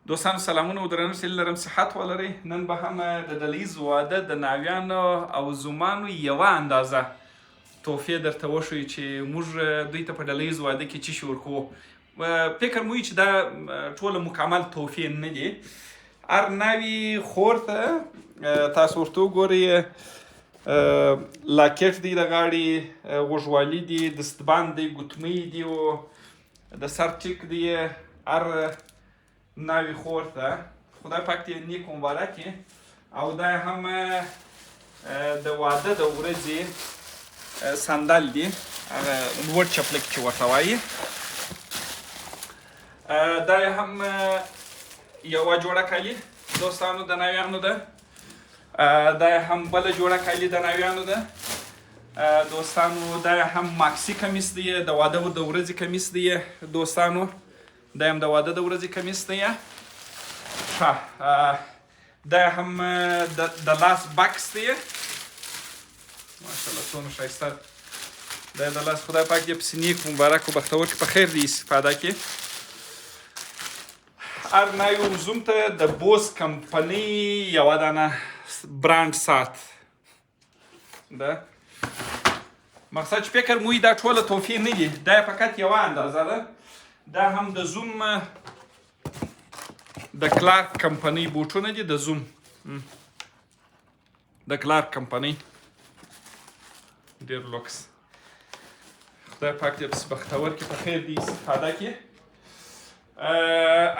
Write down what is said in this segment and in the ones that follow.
دوستانو سلامونه او درنښت لرم، صحت ولرئ. نن به هم د ډلییز واده د ناویانو او زومانو یوه اندازه تحفې درته وښیو چې موږ دوی ته په ډلییز واده کې څه شي ورکوو. فکر مو وي چې دا ټوله مکمل تحفې نه دي. هر ناوی خور ته تاسو ورته وګورئ لاکټ دی د غاړې، غوږوالي دي، دستبند دی، ګوتمۍ دي او د سر ټیک دی. هر ناوی خور ته خدای پاک دې نیک مبارک کړي. او دا هم د واده د ورځې سندل دي، هغه لوړ چپلک چې ورته وایي. دا هم یوه جوړه کالي دوستانو د ناویانو ده. دا هم بله جوړه کالي د ناویانو ده دوستانو. دا هم ماکسي کمیس دی، د واده د ورځې کمیس دی دوستانو. دا هم د واده د ورځې کمیس دی. دا هم د لاس بکس دی، ماشاءالله څومره ښایسته. دا د لاس خدای پاک دې پسې نیک مبارک و بختور کړي، په خیر دې استفاده کړي. هر ناوی زوم ته د بوس کمپنۍ یوه دانه برانډ ساعت ده. مقصد چې فکر مو وي دا ټوله تحفې نه دي، دا فقط یوه اندازه ده. دا هم د زوم د کلارک کمپنۍ بوټونه دي، د زوم د کلارک کمپنۍ، ډېر لوکس. خدای پاک دې پسې بختور کړي، په خیر دې استفاده کړي.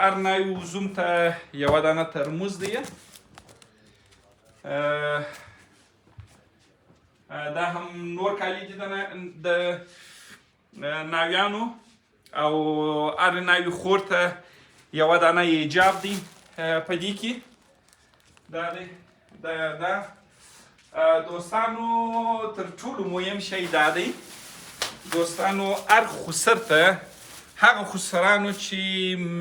هر ناوی زوم ته یوه دانه ترموز دی. دا هم نور کالي دي د ناویانو. او هر ناوی خور ته یوه دانه ایجاب دی په دې کې. دا دی دا دوستانو. تر ټولو مهم شی دا دی دوستانو، هر خسر ته هغه خسرانو چې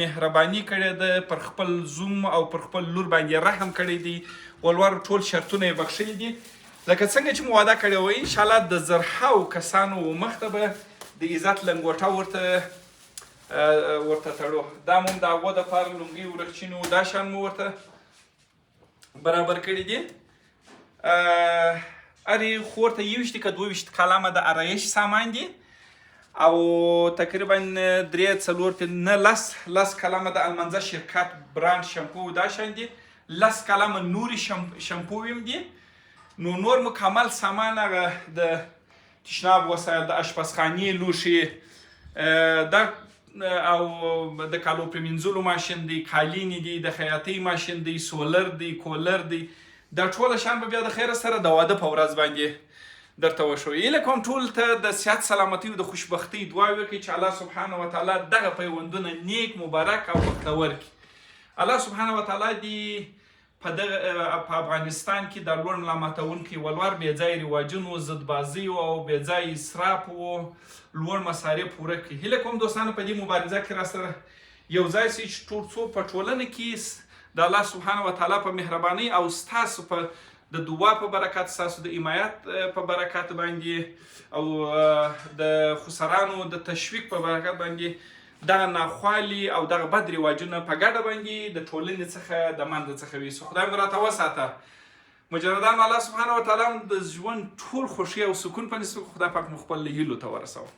مهرباني کړې ده، پر خپل زوم او پر خپل لور باندې رحم کړی دی، ولور ټول شرطونه یې بخښلي دي. لکه څنګه چې مو واده کړی وی، انشاءالله د زرهاو کسانو مخ ته به د عزت لنګوټه ورته تړو. دا مو د هغو دپاره لونګۍ ورخچینې و دا شیان مو ورته برابر کړي دي. هرې خور ته 21 که 22 کلمه د آرایش سامان دي، او تقریبا 3-4-5-10 کلمه د المنځه شرکت برانډ شمپو دا شیان دي. 10 کلمه نوري شمپو هم دي. نو نور مکمل سامان هغه د تشناب وسایل، د اشپزخانې لوښي، او د کالو پرېمینځلو ماشین دی، قالینې دي، د خیاطۍ ماشین دی، سولر دی، کولر دی. دا ټوله شیان به بیا د خیره سره د واده په ورځ باندې درته وښیو. هیله کوم ټول ته د صحت، سلامتۍ او د خوشبختۍ دعاوې وکړئ چې الله سبحانه وتعالی دغه پیوندونه نیک، مبارک او بختور کړي. الله سبحانه وتعالی دې په افغانستان کې د لوړ ملامتونکي ولور بې ځای رواجونو، ضدبازیو او بې ځای اسرافو لوړ مصارف پوره کړي. هیله کوم دوستانو په دې مبارزه کې راسره یو ځای سئ چې ټول څوک په ټولنه کې د الله سبحانه وتعالی په مهربانۍ او ستاسو په د دعا په برکت، ستاسو د حمایت په برکت باندې او د خسرانو د تشویق په برکت باندې دغه ناخوالي او دغه بد رواجونه په ګډه باندې د ټولنې څخه د منځه څخه ویسو. خدای مو راته وساته. مجردان الله سبحانه وتعالی د ژوند ټول خوښي او سکون په نصیب. خدای پاک مو خپل هیلو ته ورسوه.